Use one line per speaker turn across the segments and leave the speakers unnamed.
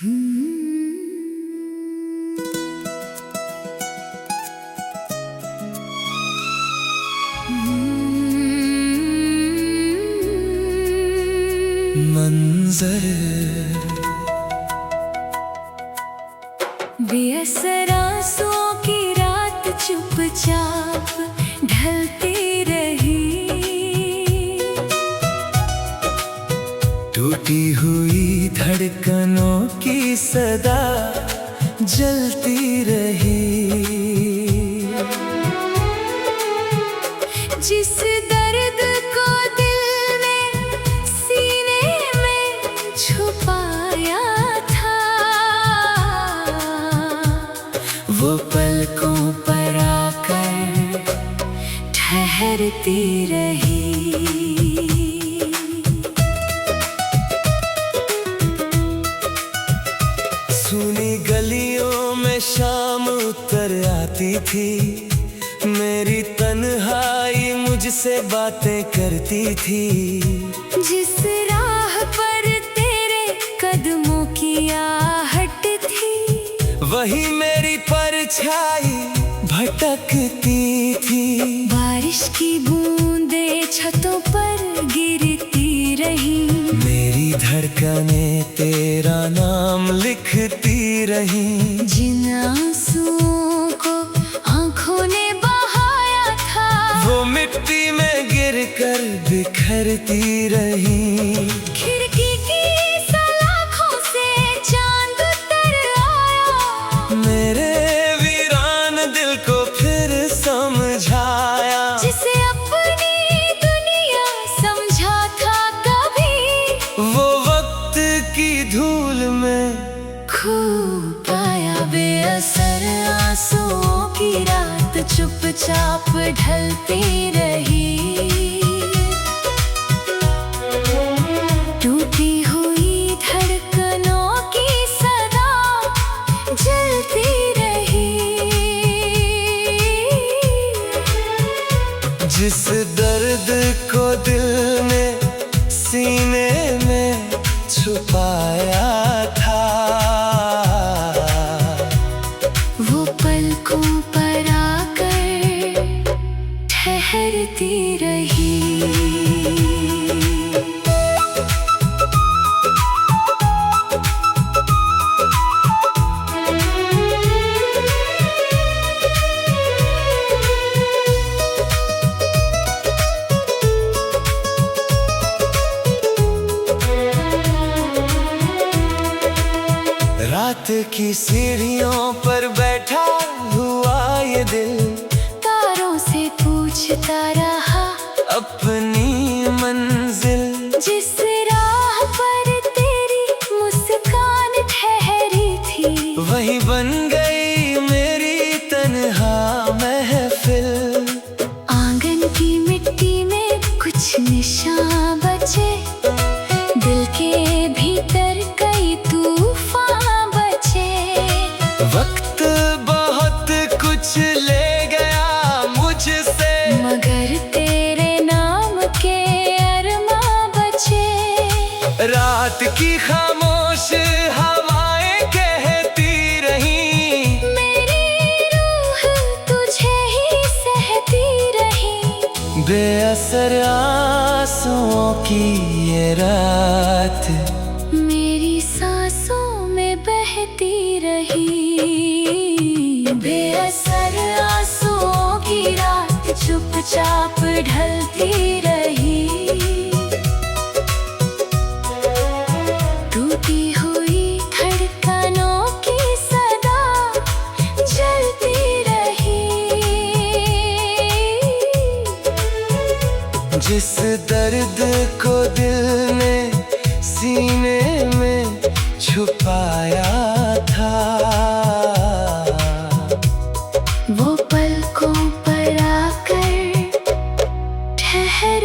मंजर
बेअसर आंसुओं की रात चुपचाप ढलती रही।
टूटी हुई धड़कनों की सदा जलती रही।
जिस दर्द को दिल ने सीने में छुपाया था,
वो पलकों पर आकर
ठहरती रही।
सुनी गलियों में शाम उतर आती थी, मेरी तन्हाई मुझसे बातें करती थी।
जिस राह पर तेरे कदमों की आहट थी,
वही मेरी परछाई भटकती थी।
बारिश की बूंदें छतों पर गिरती रही।
मेरी धड़कनें तेरा नाम लिखती रही।
जिन आंसुओं को आंखों ने बहाया था,
वो मिट्टी में गिरकर बिखरती रही।
खिड़की की सलाखों से चांद उतर आया,
मेरे वीरान दिल को फिर समझाया।
जिसे अपनी दुनिया समझा था कभी,
वो वक्त की धूल में
खो पाया। बेअसर आंसुओं की रात चुपचाप ढलती रही। टूटी हुई धड़कनों की सदा जलती रही।
जिस दर्द को दिल ने सीने में छुपाया था,
वो पलकों पर आकर ठहरती रही।
रात की सीढ़ियों पर बैठा हुआ ये दिल
तारों से पूछता रहा
अपनी मंजिल।
जिस राह पर तेरी मुस्कान ठहरी थी,
वही बन गई मेरी तन्हा महफिल।
आंगन की मिट्टी में कुछ निशान बचे, दिल के भीतर कई तूफान बचे।
वक्त बहुत कुछ ले गया मुझसे,
मगर तेरे नाम के अरमा बचे।
रात की खामोश हवाएं कहती रही,
मेरी रूह तुझे ही सहती रही।
बेअसर आंसुओं की ये रात
मेरी सांसों में बहती रही। बेअसर आंसुओं की रात चुपचाप ढलती रही। टूटी हुई धड़कनों की सदा जलती रही।
जिस दर्द को दिल ने सीने में छुपाया था,
वो पलकों पर आकर ठहर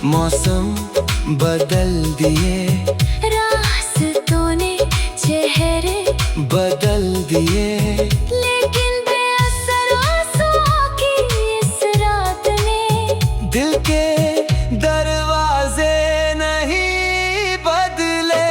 मौसम बदल दिए,
रास्तों ने चेहरे
बदल दिए,
लेकिन बेअसर आंसुओं की इस रात ने
दिल के दरवाजे नहीं बदले।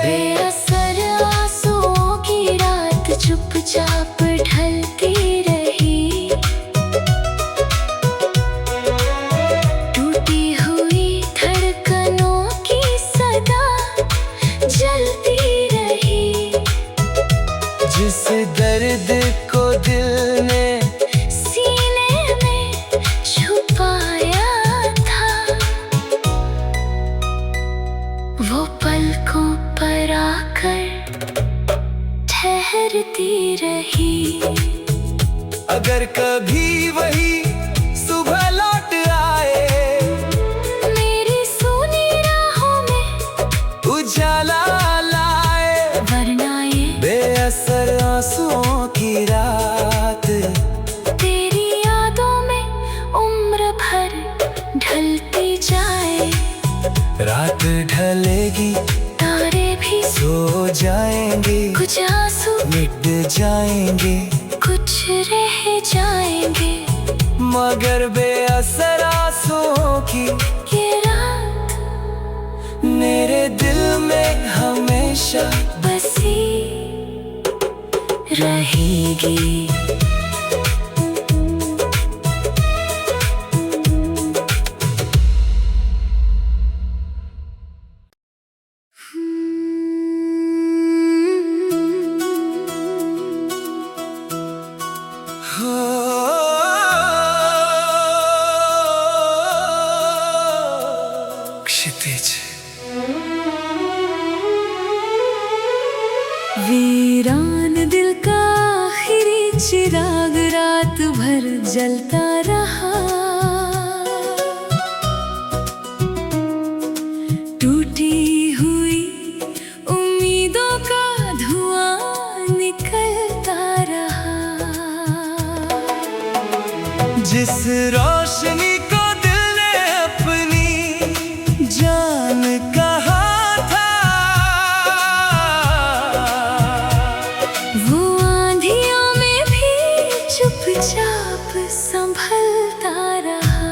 बेअसर आंसुओं की रात चुपचाप ढलती रही। टूटी हुई धड़कनों की सदा जलती रही।
जिस दर्द को दिल ने
सीने में छुपाया था, वो पलकों पर आकर ठहरती रही।
अगर कभी वही सुबह लौट आए,
मेरी सूनी राहों में
उजाला लाए,
वरना ये
बेअसर आंसुओं की रात
तेरी यादों में उम्र भर ढलती जाए।
रात ढलेगी,
तारे भी
सो जाएंगे,
कुछ आंसू
मिट जाएंगे,
कुछ रह जाएंगे,
मगर बेअसर आंसुओं की
ये रात
मेरे दिल में हमेशा
बसी रहेगी।
क्षितिज
वीरान दिल का आखिरी चिराग रात भर जलता रहा। टूटी हुई उम्मीदों का धुआं निकलता रहा।
जिस रोशनी को दिल ने अपनी जान कहा था,
वो आंधियों में भी चुपचाप संभलता रहा।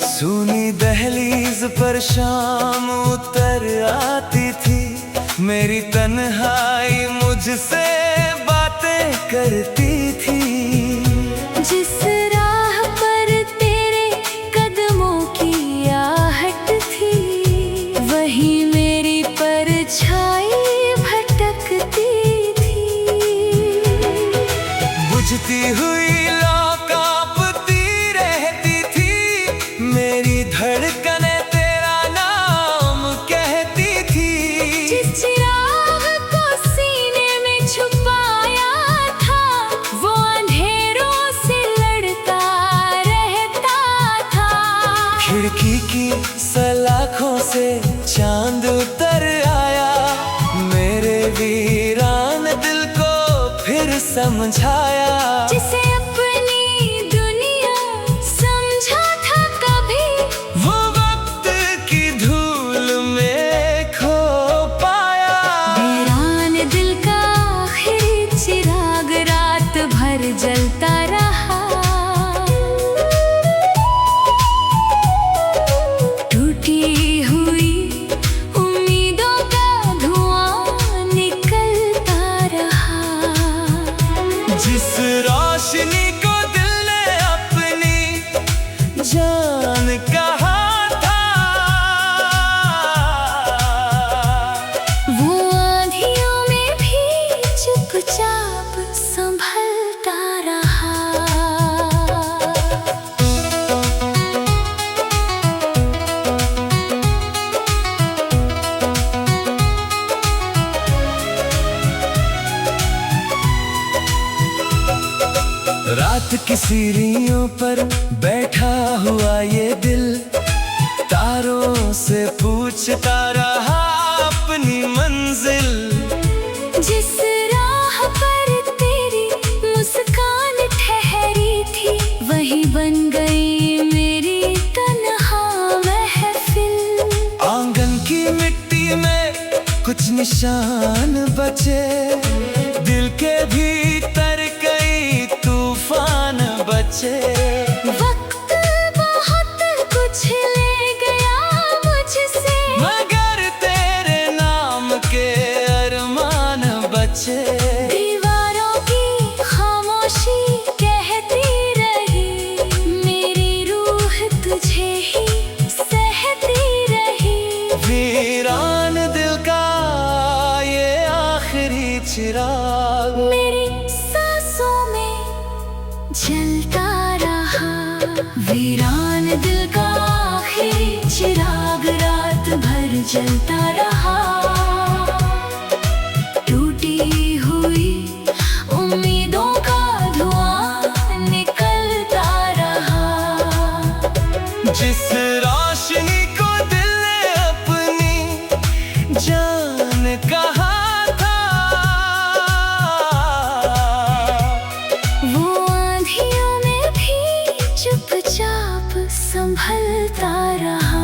सुनी दहलीज पर शाम उतर आती थी, मेरी तन्हाई मुझसे बातें करती थी।
जिस राह पर तेरे कदमों की आहट थी, वही मेरी परछाई भटकती थी।
बुझती हुई लौ कांपती रहती थी, मेरी धड़कनें तेरा नाम कहती थी।
जिस चिराग को सीने में छुपाया था, वो अंधेरों से लड़ता रहता था।
खिड़की की सलाखों से चांद उतर आया, मेरे वीरान दिल को फिर समझाया।
जिसे अपनी दुनिया समझा था कभी,
वो वक्त की धूल में खो पाया।
वीरान दिल का आखिरी चिराग रात भर जलता रहा। टूटी हुई उम्मीदों का धुआं निकलता रहा।
जिस रोशनी को दिल ने अपनी जान कहा था,
वो आंधियों में भी चुपचाप संभलता रहा।
रात की सीढ़ियों पर बैठा हुआ ये दिल, तारों से पूछता रहा अपनी मंजिल।
जिस राह पर तेरी मुस्कान
निशान बचे, दिल के भीतर कई तूफान बचे।
वक्त बहुत कुछ ले गया मुझसे,
मगर तेरे नाम के अरमान बचे।
दीवारों की खामोशी कहती रही, मेरी रूह तुझे ही सहती रही।
वीरान दिल का ये आखिरी चिराग
मेरी सांसों में जलता रहा। वीरान दिल का आखिरी चिराग रात भर जलता रहा। टूटी हुई उम्मीदों का धुआं निकलता रहा।
जिस रोशनी को दिल ने अपनी जान कहा था,
वो आंधियों में भी चुपचाप संभलता रहा।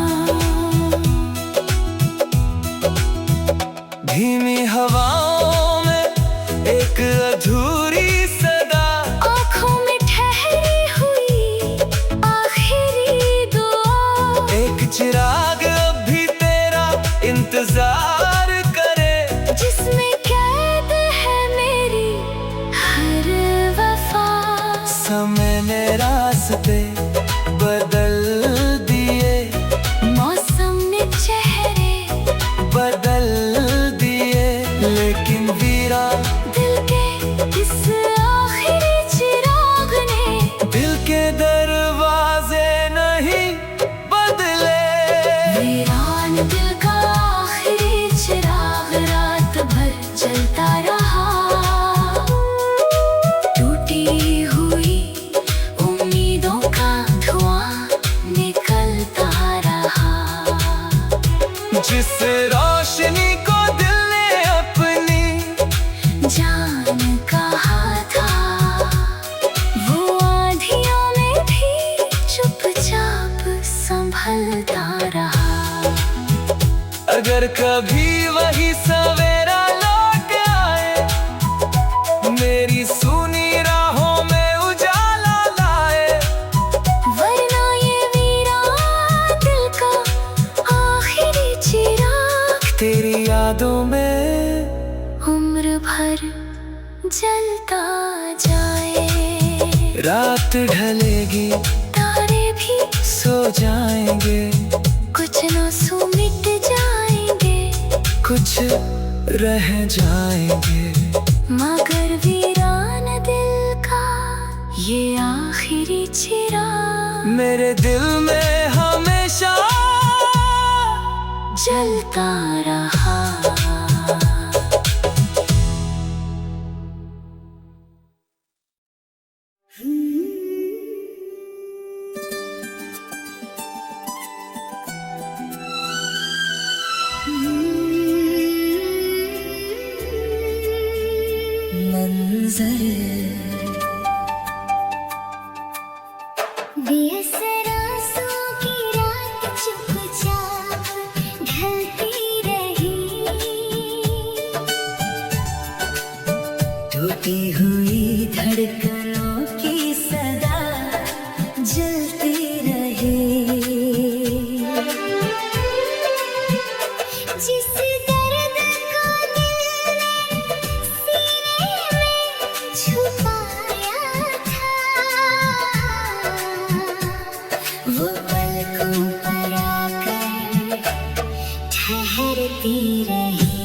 धीमी हवाओं में एक अधूरी सदा,
आँखों में ठहरी हुई आखिरी दुआ।
एक चिराग अब भी तेरा इंतजार करे,
जिसमें कैद है मेरी हर वफा।
समय ने रास्ते बदल दिए,
मौसम ने चेहरे
बदल दिए, लेकिन वीरा
दिल के इस आखिरी चिराग ने
दिल के दरवाजे नहीं बदले।
वीरान दिल का आखिरी चिराग रात भर जलता रहा। टूटी हुई उम्मीदों का धुआं निकलता रहा।
जिस रोशनी को दिल ने अपनी
जान कहा था, वो आंधियों में भी चुपचाप संभलता रहा।
अगर कभी वही सवेरा लौट आए, मेरी सुनी राहों में उजाला लाए,
वरना ये वीरान दिल का आखिरी चिराग
तेरी यादों में
उम्र भर जलता जाए।
रात ढलेगी,
तारे भी
सो जाएंगे,
कुछ आंसू मिट जाएंगे,
कुछ रह जाएंगे,
मगर वीरान दिल का ये आखिरी चिराग
मेरे दिल में हमेशा
जलता रहा।
मंजर
बेसरासों की रात चुपचाप ढलती रही।
टूटी हुई धड़कनों की सदा जलती रही।
जिस दर्द को दिल ने सीने में छुपाया था,
वो पलकों पर आकर
ठहरती रही।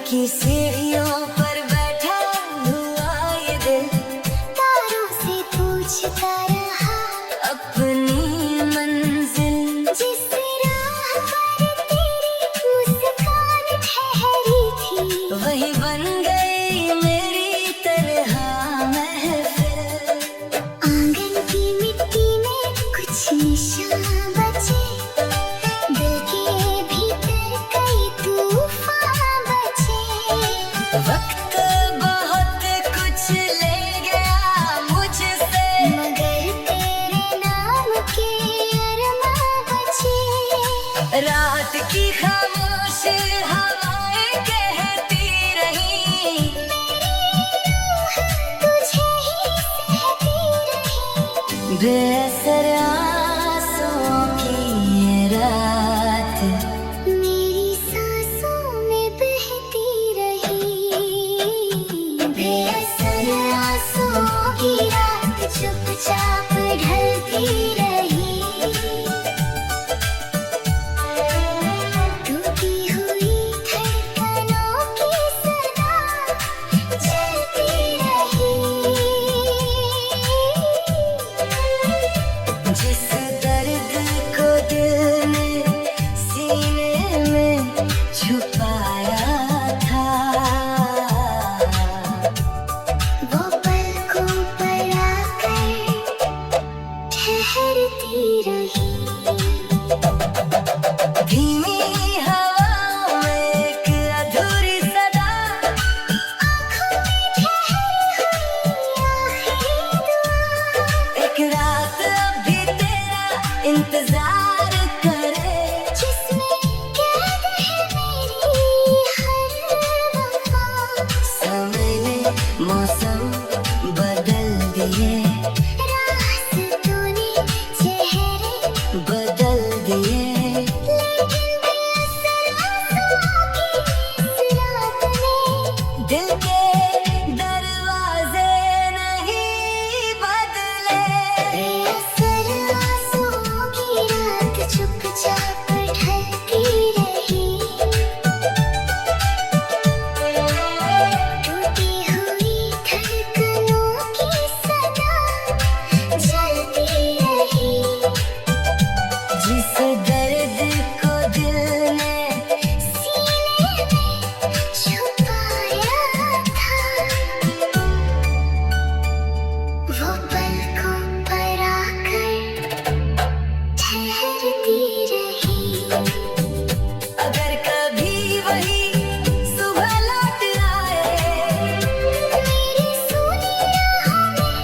की सीढ़ियों पर बैठा हुआ ये दिल
तारों से पूछता रहा
अपनी मंजिल।
जिस राह पर तेरी मुस्कान ठहरी थी
वही बन गई मेरी तन्हा महफिल।
आंगन की मिट्टी में कुछ निशान बचे दिल के भीतर कई तूफान बचे।
वक्त बहुत कुछ ले गया मुझसे
मगर तेरे नाम के अरमां बचे।
रात की खामोश हवाएं कहती रही
तुझे ही सहती रही।
बेअसर आंसुओं की ये रात
मेरी सांसों में बहती रही। बेअसर आंसुओं की रात चुपचाप ढलती रही। टूटी हुई धड़कनों की सदा चलती रही।
जिस दर्द को दिल ने सीने में छुपाया था
वो पलकों पर आकर ठहरती रही।
धीमी हवा में एक अधूरी सदा
आँखों में ठहरी हुई आखिरी दुआ।
एक रात अभी तेरा इंतजार करे
जिसमें कैद है मेरी हर वफा।
समय ने मौसम बदल दिए
रास्तों ने चेहरे
बदल दिए
लेकिन बेअसर आंसुओं की इस रात ने
दिल के दरवाजे नहीं बदले।
बेअसर आंसुओं की रात चुपचाप ढलती रही। टूटी हुई धड़कनों की सदा जलती रही।
जिस दर्द को दिल ने
सीने में छुपाया था वो पलकों पर आकर ठहरती रही।
अगर कभी वही सुबह लौट आए
मेरी सोनी राहों में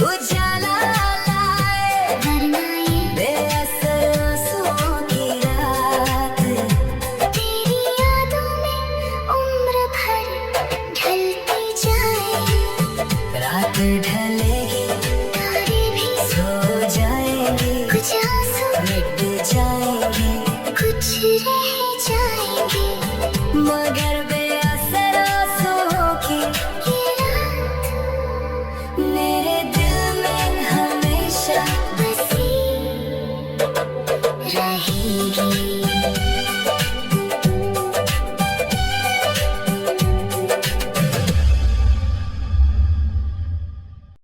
उजाला लाए
वरना ये
बेअसर आंसुओं की रात
तेरी यादों में उम्र भर ढलती जाए।
रात ढलेगी
तारे भी
सो जाएंगे
कुछ आंसू
मिट जाएंगे
कुछ रह जाएंगे।
मगर बेअसर आंसुओं की
ये रात
मेरे दिल में हमेशा
बसी रहेगी।